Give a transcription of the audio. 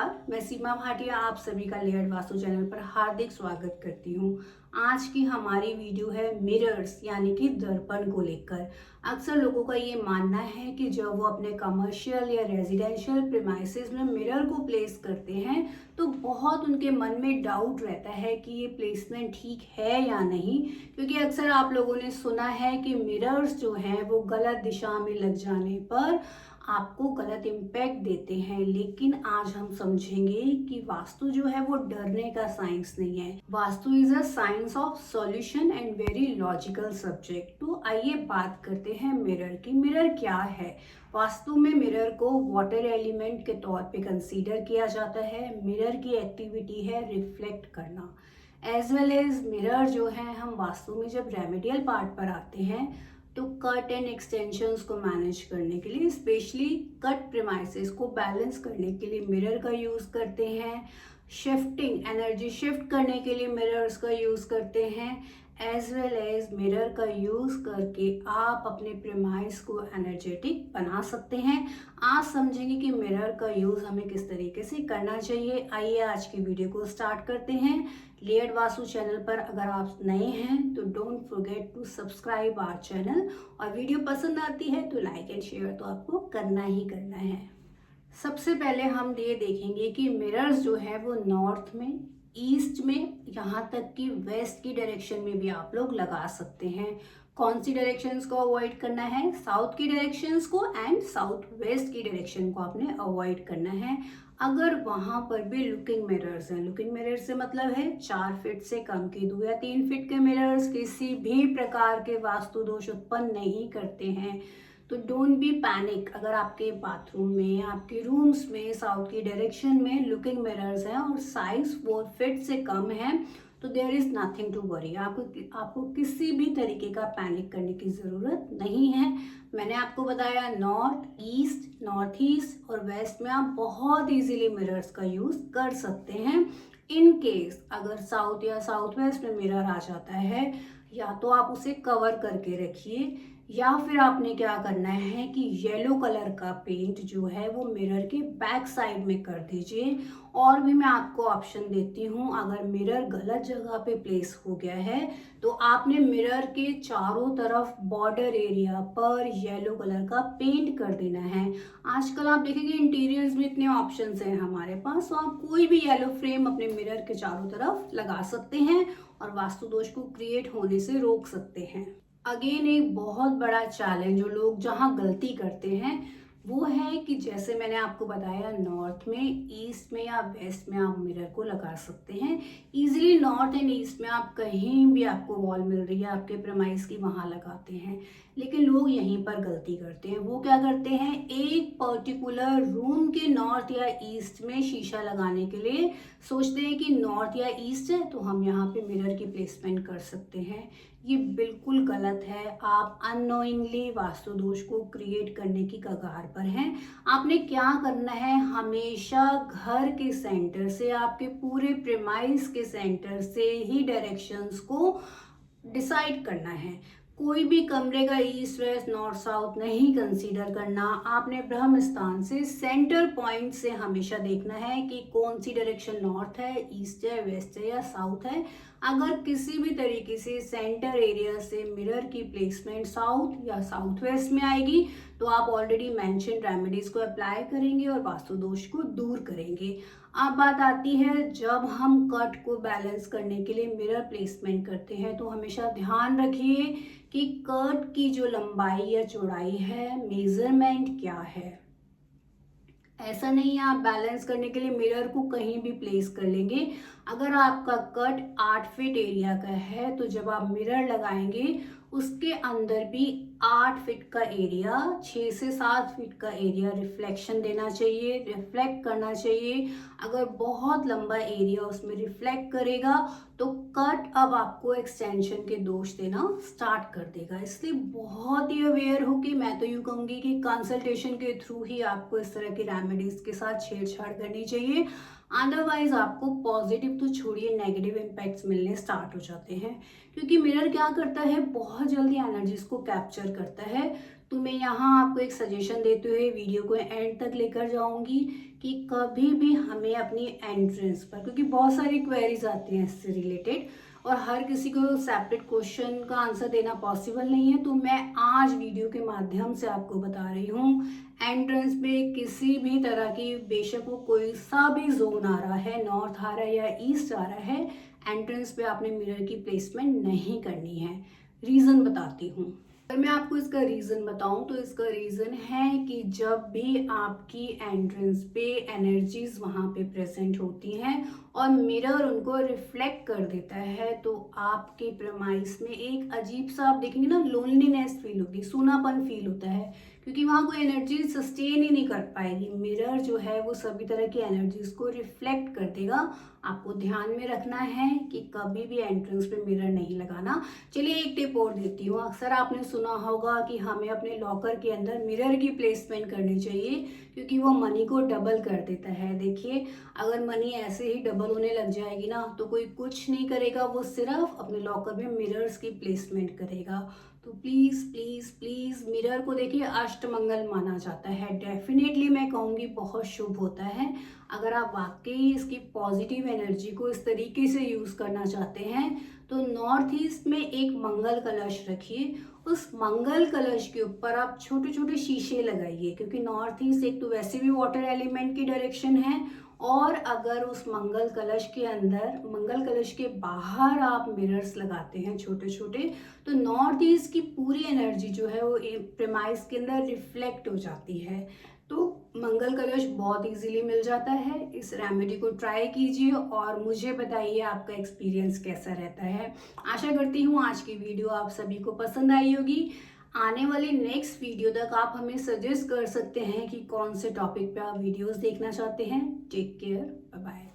नमस्कार, मैं सीमा भाटिया आप सभी का लेयर्ड वास्तु चैनल पर हार्दिक स्वागत करती हूँ। आज की हमारी वीडियो है मिरर्स यानी कि दर्पण को लेकर। अक्सर लोगों का ये मानना है कि जब वो अपने कमर्शियल या रेजिडेंशियल प्रीमाइसेस में मिरर को प्लेस करते हैं तो बहुत उनके मन में डाउट रहता है कि ये प्लेसमेंट ठीक है या नहीं, क्योंकि अक्सर आप लोगों ने सुना है कि मिरर्स जो हैं वो गलत दिशा में लग जाने पर आपको गलत इम्पैक्ट देते हैं। लेकिन आज हम समझेंगे कि वास्तु जो है वो डरने का साइंस नहीं है। Vastu is a science of solution and very logical subject. तो आइए बात करते हैं मिरर की। मिरर क्या है? वास्तु में मिरर को वाटर एलिमेंट के तौर पे कंसीडर किया जाता है। मिरर की एक्टिविटी है रिफ्लेक्ट करना। एज वेल एज मिरर जो है, हम वास्तु में जब रेमेडियल पार्ट पर आते हैं तो कट एंड एक्सटेंशंस को मैनेज करने के लिए, स्पेशली कट प्रीमाइसेस को बैलेंस करने के लिए मिरर का यूज़ करते हैं। शिफ्टिंग एनर्जी शिफ्ट करने के लिए मिरर्स का यूज़ करते हैं। एज वेल एज मिरर का यूज़ करके आप अपने प्रीमाइस को एनर्जेटिक बना सकते हैं। आज समझेंगे कि मिरर का यूज़ हमें किस तरीके से करना चाहिए। आइए आज की वीडियो को स्टार्ट करते हैं। लेयर्ड वास्तु चैनल पर अगर आप नए हैं तो don't forget to subscribe our channel, और वीडियो पसंद आती है तो लाइक एंड शेयर तो आपको करना ही करना है। सबसे पहले हम ये देखेंगे कि मिरर्स जो है वो नॉर्थ में, ईस्ट में, यहाँ तक कि वेस्ट की डायरेक्शन में भी आप लोग लगा सकते हैं। कौन सी डायरेक्शंस को अवॉइड करना है? साउथ की डायरेक्शंस को एंड साउथ वेस्ट की डायरेक्शन को आपने अवॉइड करना है। अगर वहां पर भी लुकिंग मिरर्स हैं, लुकिंग मिरर से मतलब है 4 फीट से कम की 2 या 3 फीट के मिरर्स किसी भी प्रकार के वास्तु दोष उत्पन्न नहीं करते हैं, तो डोंट बी पैनिक। अगर आपके बाथरूम में, आपके रूम्स में साउथ की डायरेक्शन में लुकिंग मिरर्स हैं और साइज 4 फीट से कम है तो there is nothing to worry. आपको किसी भी तरीके का पैनिक करने की ज़रूरत नहीं है। मैंने आपको बताया नॉर्थ ईस्ट, नॉर्थ ईस्ट और वेस्ट में आप बहुत इजीली मिरर्स का यूज़ कर सकते हैं। इन केस अगर साउथ या साउथ वेस्ट में मिरर आ जाता है, या तो आप उसे कवर करके रखिए, या फिर आपने क्या करना है कि येलो कलर का पेंट जो है वो मिरर के बैक साइड में कर दीजिए। और भी मैं आपको ऑप्शन देती हूँ, अगर मिरर गलत जगह पे प्लेस हो गया है तो आपने मिरर के चारों तरफ बॉर्डर एरिया पर येलो कलर का पेंट कर देना है। आजकल आप देखेंगे इंटीरियर्स में इतने ऑप्शंस हैं हमारे पास, तो आप कोई भी येलो फ्रेम अपने मिरर के चारों तरफ लगा सकते हैं और वास्तु दोष को क्रिएट होने से रोक सकते हैं। अगेन एक बहुत बड़ा चैलेंज जो लोग जहाँ गलती करते हैं वो है कि जैसे मैंने आपको बताया नॉर्थ में, ईस्ट में या वेस्ट में आप मिरर को लगा सकते हैं इजीली। नॉर्थ एंड ईस्ट में आप कहीं भी आपको वॉल मिल रही है आपके प्रेमाइस की, वहाँ लगाते हैं। लेकिन लोग यहीं पर गलती करते हैं। वो क्या करते हैं, एक पर्टिकुलर रूम के नॉर्थ या ईस्ट में शीशा लगाने के लिए सोचते हैं कि नॉर्थ या ईस्ट है तो हम यहाँ पे मिरर की प्लेसमेंट कर सकते हैं। ये बिल्कुल गलत है। आप अननोइंगली वास्तु दोष को क्रिएट करने की कगार पर हैं। आपने क्या करना है, हमेशा घर के सेंटर से, आपके पूरे प्रेमाइस के सेंटर से ही डायरेक्शंस को डिसाइड करना है। कोई भी कमरे का ईस्ट वेस्ट नॉर्थ साउथ नहीं कंसीडर करना। आपने ब्रह्म स्थान से, सेंटर पॉइंट से हमेशा देखना है कि कौन सी डायरेक्शन नॉर्थ है, ईस्ट है, वेस्ट है या साउथ है। अगर किसी भी तरीके से सेंटर एरिया से मिरर की प्लेसमेंट साउथ या साउथ वेस्ट में आएगी तो आप ऑलरेडी मेंशन रेमेडीज को अप्लाई करेंगे और वास्तु दोष को दूर करेंगे। अब बात आती है, जब हम कट को बैलेंस करने के लिए मिरर प्लेसमेंट करते हैं तो हमेशा ध्यान रखिए कि कट की जो लंबाई या चौड़ाई है, मेजरमेंट क्या है। ऐसा नहीं है आप बैलेंस करने के लिए मिरर को कहीं भी प्लेस कर लेंगे। अगर आपका कट 8 फीट एरिया का है तो जब आप मिरर लगाएंगे उसके अंदर भी 8 फीट का एरिया, 6 से 7 फीट का एरिया रिफ्लेक्शन देना चाहिए, रिफ्लेक्ट करना चाहिए। अगर बहुत लंबा एरिया उसमें रिफ्लेक्ट करेगा तो कट अब आपको एक्सटेंशन के दोष देना स्टार्ट कर देगा। इसलिए बहुत ही अवेयर हो कि मैं तो यूँ कहूँगी कि कंसल्टेशन के थ्रू ही आपको इस तरह की रेमेडीज के साथ छेड़छाड़ करनी चाहिए। अदरवाइज आपको पॉजिटिव तो छोड़िए नेगेटिव इम्पैक्ट्स मिलने स्टार्ट हो जाते हैं, क्योंकि मिरर क्या करता है, बहुत जल्दी एनर्जीज को कैप्चर करता है। तो मैं यहाँ आपको एक सजेशन देते हुए वीडियो को एंड तक लेकर जाऊँगी कि कभी भी हमें अपनी एंट्रेंस पर, क्योंकि बहुत सारी क्वेरीज आती हैं इससे रिलेटेड और हर किसी को सेपरेट क्वेश्चन का आंसर देना पॉसिबल नहीं है, तो मैं आज वीडियो के माध्यम से आपको बता रही हूँ एंट्रेंस पे किसी भी तरह की, बेशक वो कोई सा भी जोन आ रहा है, नॉर्थ आ रहा है या ईस्ट आ रहा है, एंट्रेंस पे आपने मिरर की प्लेसमेंट नहीं करनी है। रीज़न बताती हूँ। अगर मैं आपको इसका रीज़न बताऊं तो इसका रीज़न है कि जब भी आपकी एंट्रेंस पे एनर्जीज वहाँ पे प्रेजेंट होती हैं और मिरर उनको रिफ्लेक्ट कर देता है, तो आपके प्रेमाइस में एक अजीब सा, आप देखेंगे ना, लोनलीनेस फील होती है, सूनापन फील होता है, क्योंकि वहाँ कोई एनर्जी सस्टेन ही नहीं कर पाएगी। मिरर जो है वो सभी तरह की एनर्जीज को रिफ्लेक्ट कर देगा। आपको ध्यान में रखना है कि कभी भी एंट्रेंस पे मिरर नहीं लगाना। चलिए एक टिप और देती हूँ। अक्सर आपने सुना होगा कि हमें अपने लॉकर के अंदर मिरर की प्लेसमेंट करनी चाहिए क्योंकि वो मनी को डबल कर देता है। देखिए, अगर मनी ऐसे ही डबल होने लग जाएगी ना तो कोई कुछ नहीं करेगा, वो सिर्फ अपने लॉकर में मिरर्स की प्लेसमेंट करेगा। तो प्लीज़ प्लीज़ प्लीज़ मिरर को देखिए अष्टमंगल माना जाता है। डेफिनेटली मैं कहूँगी बहुत शुभ होता है। अगर आप वाकई इसकी पॉजिटिव एनर्जी को इस तरीके से यूज़ करना चाहते हैं तो नॉर्थ ईस्ट में एक मंगल कलश रखिए। उस मंगल कलश के ऊपर आप छोटे छोटे शीशे लगाइए, क्योंकि नॉर्थ ईस्ट एक तो वैसे भी वाटर एलिमेंट की डायरेक्शन है, और अगर उस मंगल कलश के अंदर, मंगल कलश के बाहर आप मिरर्स लगाते हैं छोटे छोटे, तो नॉर्थ ईस्ट की पूरी एनर्जी जो है वो प्रेमाइस के अंदर रिफ्लेक्ट हो जाती है। तो मंगल कलश बहुत इजीली मिल जाता है। इस रेमेडी को ट्राई कीजिए और मुझे बताइए आपका एक्सपीरियंस कैसा रहता है। आशा करती हूँ आज की वीडियो आप सभी को पसंद आई होगी। आने वाली नेक्स्ट वीडियो तक आप हमें सजेस्ट कर सकते हैं कि कौन से टॉपिक पे आप वीडियोस देखना चाहते हैं। Take care, bye bye.